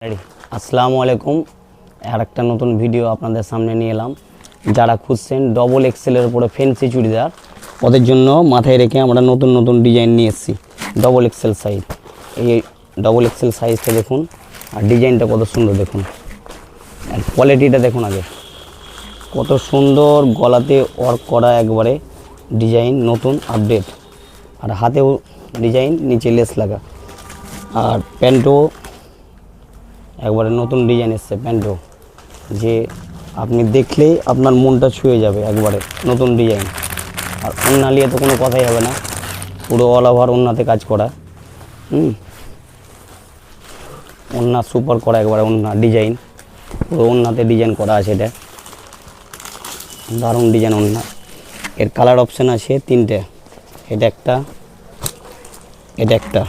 আসসালামু আলাইকুম। আর একটা নতুন ভিডিও আপনাদের সামনে নিয়ে এলাম। যারা খুঁজছেন ডবল এক্সেলের উপরে ফ্যান্সি চুড়িদার, ওদের জন্য মাথায় রেখে আমরা নতুন নতুন ডিজাইন নিয়ে এসেছি। ডবল এক্সেল সাইজ, এই ডবল এক্সেল সাইজটা দেখুন, আর ডিজাইনটা কত সুন্দর দেখুন, আর কোয়ালিটিটা দেখুন আগে কত সুন্দর। গলাতে ওয়ার্ক করা একবারে ডিজাইন, নতুন আপডেট, আর হাতেও ডিজাইন, নিচে লেস লাগা, আর প্যান্টও একবারে নতুন ডিজাইন এসছে। প্যান্টও যে আপনি দেখলেই আপনার মনটা ছুঁয়ে যাবে, একবারে নতুন ডিজাইন। আর ওন্না নিয়ে তো কোনো কথাই হবে না, পুরো অল ওভার ওন্নাতে কাজ করা। ওন্না সুপার করা, একবারে ওন্না ডিজাইন, পুরো ওন্নাতে ডিজাইন করা আছে। এটা দারুণ ডিজাইন ওন্না। এর কালার অপশান আছে তিনটে, এটা একটা, এটা একটা।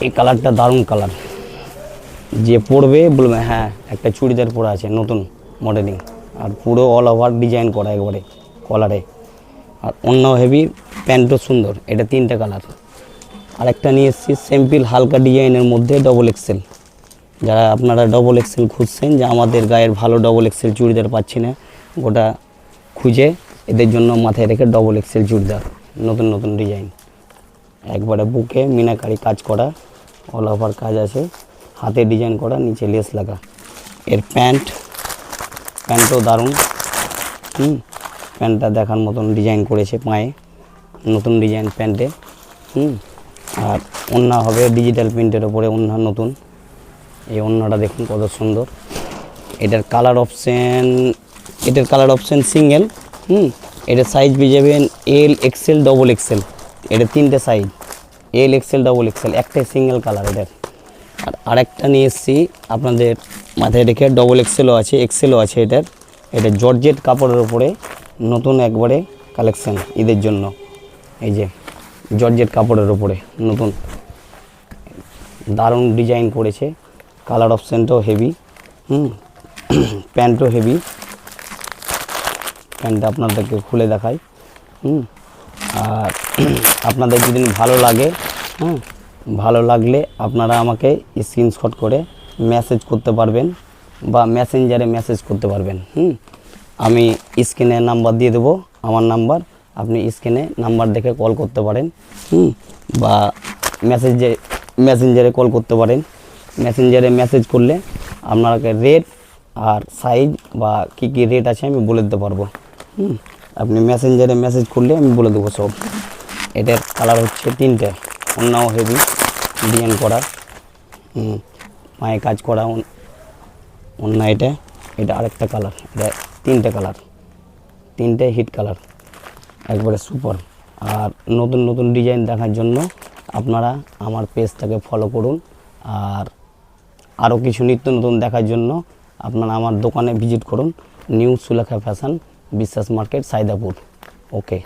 এই কালারটা দারুণ কালার, যে পরবে বলবে হ্যাঁ একটা চুড়িদার পরা আছে, নতুন মডেলিং, আর পুরো অল ওভার ডিজাইন করা একবারে কলারে। আর অন্য হেভি, প্যান্টও সুন্দর। এটা তিনটে কালার। আর একটা নিয়ে এসেছি সিম্পল হালকা ডিজাইনের মধ্যে ডবল এক্সেল। যারা আপনারা ডবল এক্সেল খুঁজছেন, যে আমাদের গায়ের ভালো ডবল এক্সেল চুড়িদার পাচ্ছি না, ওটা খুঁজে এদের জন্য মাথায় রেখে ডবল এক্সেল চুড়িদার, নতুন নতুন ডিজাইন, একবারে বুকে মিনাকারি কাজ করা, অল ওভার কাজ আছে, হাতে ডিজাইন করা, নিচে লেস লাগা। এর প্যান্টও দারুণ। প্যান্টটা দেখার মতন ডিজাইন করেছে, পায়ে নতুন ডিজাইন প্যান্টে। আর ওন্না হবে ডিজিটাল প্রিন্টের ওপরে ওন্না নতুন। এই ওন্নাটা দেখুন কত সুন্দর। এটার কালার অপশান সিঙ্গেল। এটার সাইজ পেয়ে যাবেন এল, এক্সেল, ডবল এক্সেল। এটা তিনটে সাইজ, এল, এক্সেল, ডবল এক্সেল, একটাই সিঙ্গেল কালার এটার। আর আরেকটা নিয়ে এসেছি আপনাদের মাথায় রেখে, ডবল এক্সেলও আছে, এক্সেলও আছে এটার। এটা জর্জেট কাপড়ের উপরে নতুন একবারে কালেকশান ঈদের জন্য। এই যে জর্জেট কাপড়ের উপরে নতুন দারুণ ডিজাইন করেছে। কালার অপশানটাও হেভি। প্যান্টও হেভি। প্যান্টটা আপনাদেরকে খুলে দেখাই। আর আপনাদের যদি ভালো লাগে, ভালো লাগলে আপনারা আমাকে স্ক্রিনশট করে মেসেজ করতে পারবেন, বা মেসেঞ্জারে মেসেজ করতে পারবেন। আমি স্ক্রিনে নাম্বার দিয়ে দেবো, আমার নাম্বার, আপনি স্ক্রিনে নাম্বার দেখে কল করতে পারেন, বা মেসেঞ্জারে কল করতে পারেন। মেসেঞ্জারে মেসেজ করলে আপনাকে রেট আর সাইজ বা কী কী রেট আছে আমি বলে দিতে পারবো। আপনি মেসেঞ্জারে মেসেজ করলে আমি বলে দেবো সব। এটার কালার হচ্ছে তিনটে, অন্যও হেভি ডিজাইন করা, পায়ে কাজ করা অন্য। এটা আরেকটা কালার। এটা তিনটে কালার, তিনটে হিট কালার, একবারে সুপার। আর নতুন নতুন ডিজাইন দেখার জন্য আপনারা আমার পেজটাকে ফলো করুন। আর আরও কিছু নিত্য নতুন দেখার জন্য আপনারা আমার দোকানে ভিজিট করুন, নিউ সুলেখা ফ্যাশন, বিশ্বাস মার্কেট, সাইদাপুর। ওকে।